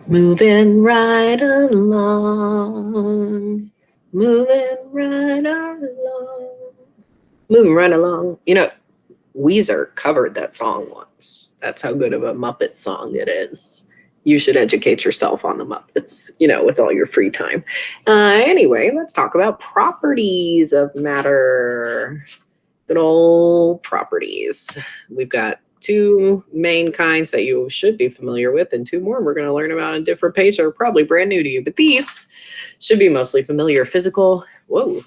Moving right along. Moving right along. Moving right along. You know, Weezer covered that song once. That's how good of a Muppet song it is. You should educate yourself on the Muppets, you know, with all your free time. Anyway, let's talk about properties of matter. Good old properties. We've got two main kinds that you should be familiar with, and two more we're going to learn about on a different page that are probably brand new to you, but these should be mostly familiar. Physical, whoa,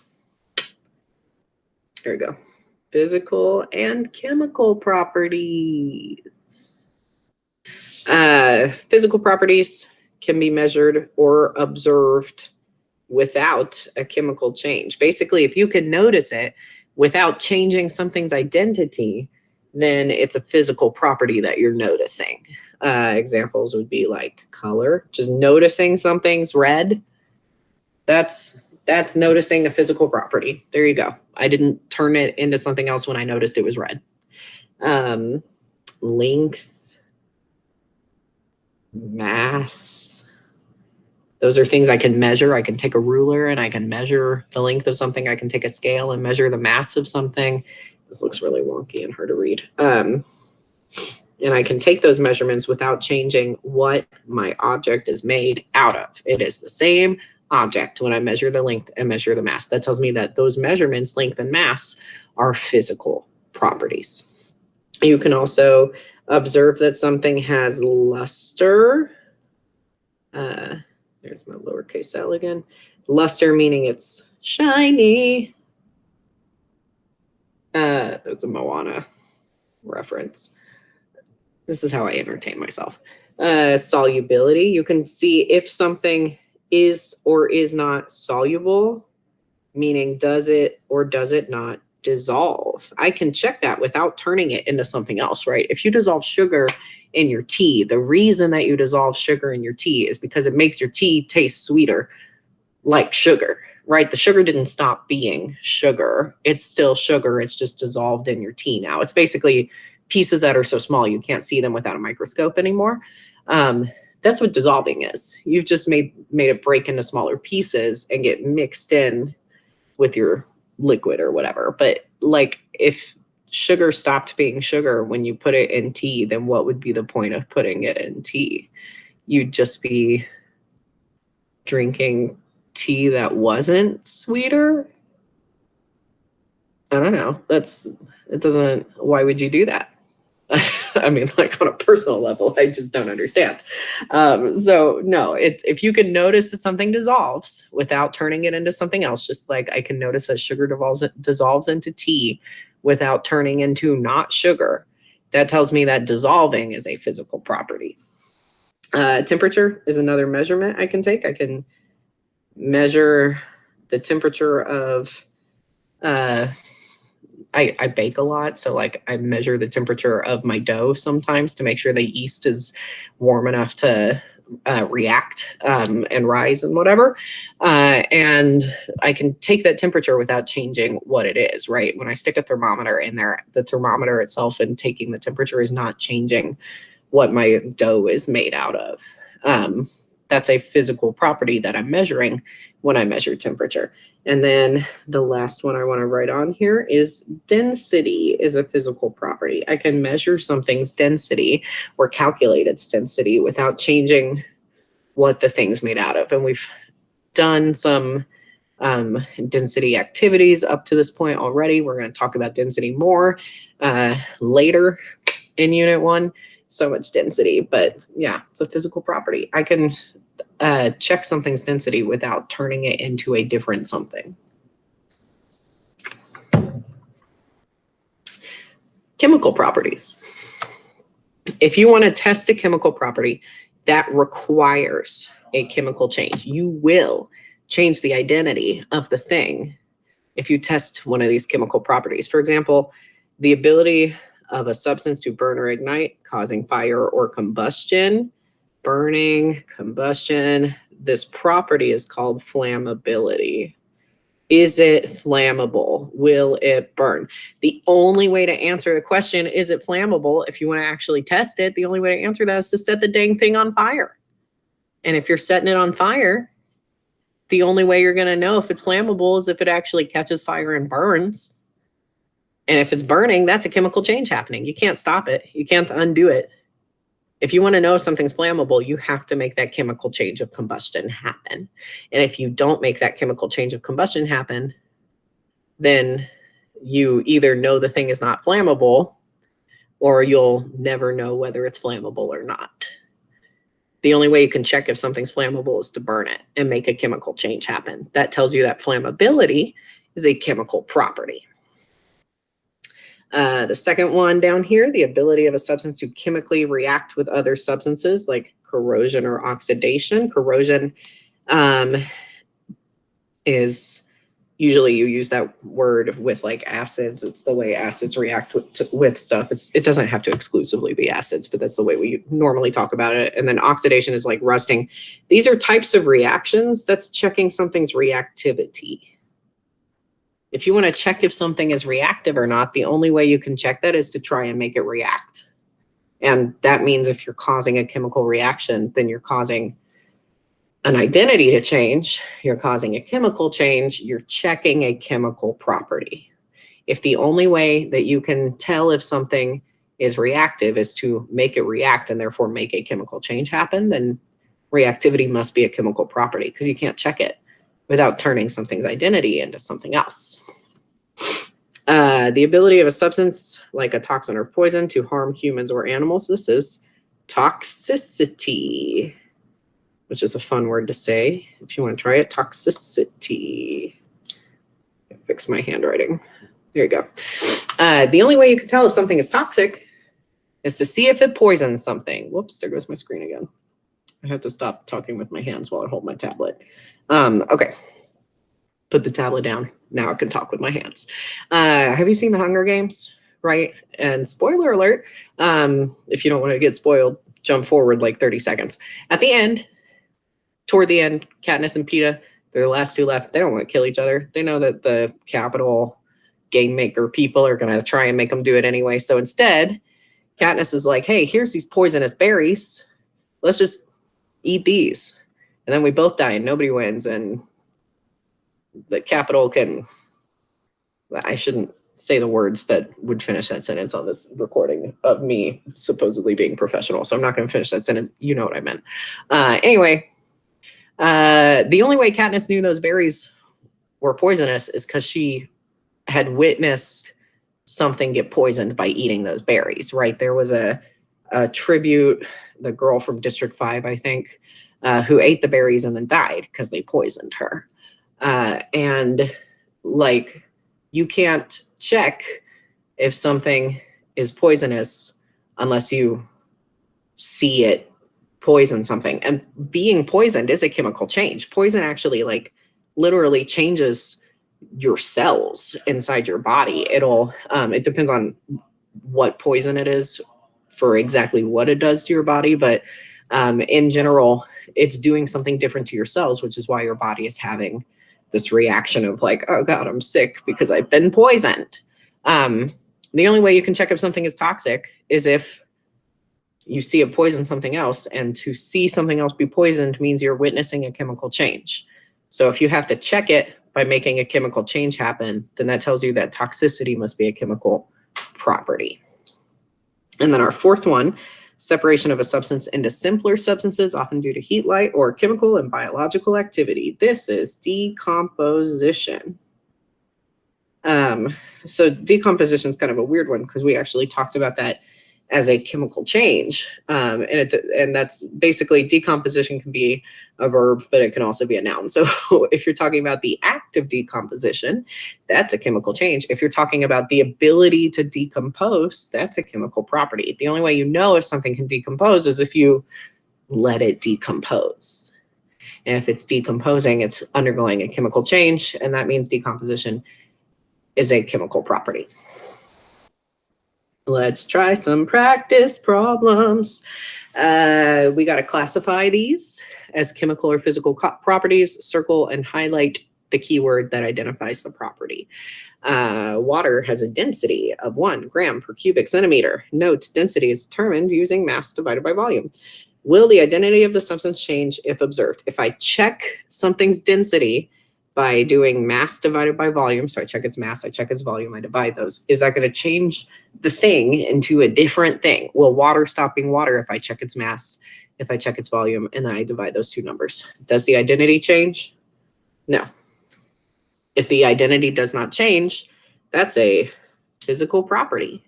there we go. Physical and chemical properties. Physical properties can be measured or observed without a chemical change. Basically, if you can notice it without changing something's identity, then it's a physical property that you're noticing. Examples would be like color, just noticing something's red. That's noticing a physical property. There you go. I didn't turn it into something else when I noticed it was red. Length, mass. Those are things I can measure. I can take a ruler and I can measure the length of something. I can take a scale and measure the mass of something. This looks really wonky and hard to read. And I can take those measurements without changing what my object is made out of. It is the same object when I measure the length and measure the mass. That tells me that those measurements, length and mass, are physical properties. You can also observe that something has luster. There's my lowercase l again. Luster meaning it's shiny. That's a Moana reference. This is how I entertain myself. Solubility. You can see if something is or is not soluble, meaning does it or does it not dissolve. I can check that without turning it into something else, right? If you dissolve sugar in your tea, the reason that you dissolve sugar in your tea is because it makes your tea taste sweeter, like sugar, right? The sugar didn't stop being sugar. It's still sugar. It's just dissolved in your tea now. It's basically pieces that are so small you can't see them without a microscope anymore. That's what dissolving is. You've just made it break into smaller pieces and get mixed in with your liquid or whatever. But like if sugar stopped being sugar when you put it in tea, then what would be the point of putting it in tea? You'd just be drinking tea that wasn't sweeter. I don't know. Why would you do that? I mean, like on a personal level, I just don't understand. So no, if you can notice that something dissolves without turning it into something else, just like I can notice that sugar dissolves into tea without turning into not sugar, that tells me that dissolving is a physical property. Temperature is another measurement I can take. I can measure the temperature of I bake a lot, so like I measure the temperature of my dough sometimes to make sure the yeast is warm enough to react and rise and whatever. And I can take that temperature without changing what it is, right? When I stick a thermometer in there, the thermometer itself and taking the temperature is not changing what my dough is made out of. That's a physical property that I'm measuring when I measure temperature. And then the last one I want to write on here is density is a physical property. I can measure something's density or calculate its density without changing what the thing's made out of. And we've done some density activities up to this point already. We're going to talk about density more later in Unit 1. So much density, but yeah, it's a physical property. I can check something's density without turning it into a different something. Chemical properties. If you want to test a chemical property, that requires a chemical change. You will change the identity of the thing if you test one of these chemical properties. For example, the ability of a substance to burn or ignite, causing fire or combustion. Burning, combustion. This property is called flammability. Is it flammable? Will it burn? The only way to answer the question, is it flammable, if you want to actually test it, the only way to answer that is to set the dang thing on fire. And if you're setting it on fire, the only way you're going to know if it's flammable is if it actually catches fire and burns. And if it's burning, that's a chemical change happening. You can't stop it. You can't undo it. If you want to know if something's flammable, you have to make that chemical change of combustion happen. And if you don't make that chemical change of combustion happen, then you either know the thing is not flammable, or you'll never know whether it's flammable or not. The only way you can check if something's flammable is to burn it and make a chemical change happen. That tells you that flammability is a chemical property. The second one down here, the ability of a substance to chemically react with other substances like corrosion or oxidation. Corrosion is usually you use that word with like acids. It's the way acids react with stuff. It doesn't have to exclusively be acids, but that's the way we normally talk about it. And then oxidation is like rusting. These are types of reactions. That's checking something's reactivity. If you want to check if something is reactive or not, the only way you can check that is to try and make it react. And that means if you're causing a chemical reaction, then you're causing an identity to change, you're causing a chemical change, you're checking a chemical property. If the only way that you can tell if something is reactive is to make it react and therefore make a chemical change happen, then reactivity must be a chemical property because you can't check it without turning something's identity into something else. The ability of a substance like a toxin or poison to harm humans or animals. This is toxicity, which is a fun word to say. If you want to try it, toxicity. Fix my handwriting. There you go. The only way you can tell if something is toxic is to see if it poisons something. Whoops, there goes my screen again. I have to stop talking with my hands while I hold my tablet. Okay. Put the tablet down. Now I can talk with my hands. Have you seen The Hunger Games? Right? And spoiler alert, if you don't want to get spoiled, jump forward like 30 seconds. At the end, toward the end, Katniss and Peeta, they're the last two left. They don't want to kill each other. They know that the capital game maker people are going to try and make them do it anyway. So instead, Katniss is like, hey, here's these poisonous berries. Let's just eat these. And then we both die and nobody wins. And the capital can, I shouldn't say the words that would finish that sentence on this recording of me supposedly being professional. So I'm not going to finish that sentence. You know what I meant. Anyway, the only way Katniss knew those berries were poisonous is because she had witnessed something get poisoned by eating those berries, right? There was a tribute, the girl from District 5, I think, who ate the berries and then died because they poisoned her. And like, you can't check if something is poisonous unless you see it poison something. And being poisoned is a chemical change. Poison actually like literally changes your cells inside your body. It depends on what poison it is for exactly what it does to your body. But in general, it's doing something different to your cells, which is why your body is having this reaction of like, oh God, I'm sick because I've been poisoned. The only way you can check if something is toxic is if you see it poison something else, and to see something else be poisoned means you're witnessing a chemical change. So if you have to check it by making a chemical change happen, then that tells you that toxicity must be a chemical property. And then our fourth one, separation of a substance into simpler substances, often due to heat, light, or chemical and biological activity. This is decomposition. So decomposition is kind of a weird one because we actually talked about that as a chemical change. And that's basically, decomposition can be a verb, but it can also be a noun. So if you're talking about the act of decomposition, that's a chemical change. If you're talking about the ability to decompose, that's a chemical property. The only way you know if something can decompose is if you let it decompose. And if it's decomposing, it's undergoing a chemical change, and that means decomposition is a chemical property. Let's try some practice problems. We got to classify these as chemical or physical properties. Circle and highlight the keyword that identifies the property. Water has a density of 1 gram per cubic centimeter. Note, density is determined using mass divided by volume. Will the identity of the substance change if observed? If I check something's density by doing mass divided by volume, so I check its mass, I check its volume, I divide those, is that going to change the thing into a different thing? Will water stop being water if I check its mass, if I check its volume, and then I divide those two numbers? Does the identity change? No. If the identity does not change, that's a physical property.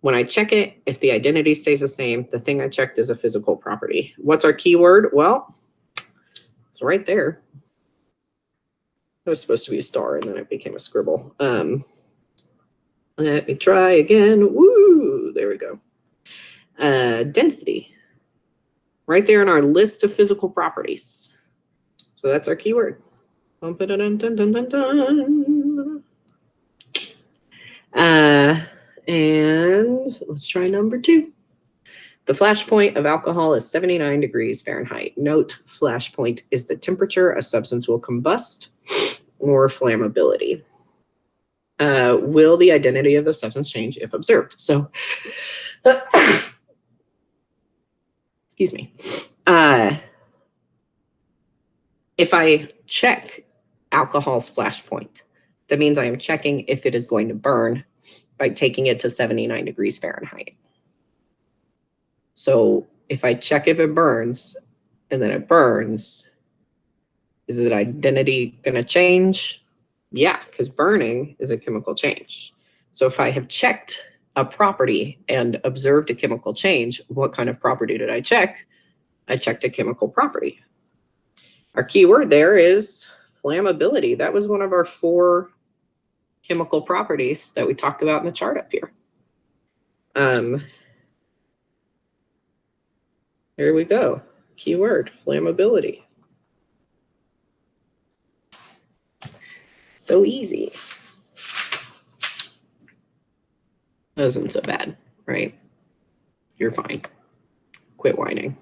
When I check it, if the identity stays the same, the thing I checked is a physical property. What's our keyword? Well, it's right there. It was supposed to be a star and then it became a scribble. Let me try again. Woo, there we go. Density. Right there in our list of physical properties. So that's our keyword. Dun, dun, dun, dun, dun, dun, dun. And let's try number 2. The flash point of alcohol is 79 degrees Fahrenheit. Note, flash point is the temperature a substance will combust or flammability. Will the identity of the substance change if observed? So, excuse me. If I check alcohol's flash point, that means I am checking if it is going to burn by taking it to 79 degrees Fahrenheit. So if I check if it burns and then it burns, is the identity going to change? Yeah, because burning is a chemical change. So if I have checked a property and observed a chemical change, what kind of property did I check? I checked a chemical property. Our keyword there is flammability. That was one of our 4 chemical properties that we talked about in the chart up here. Here we go. Keyword, flammability. So easy. That wasn't so bad, right? You're fine. Quit whining.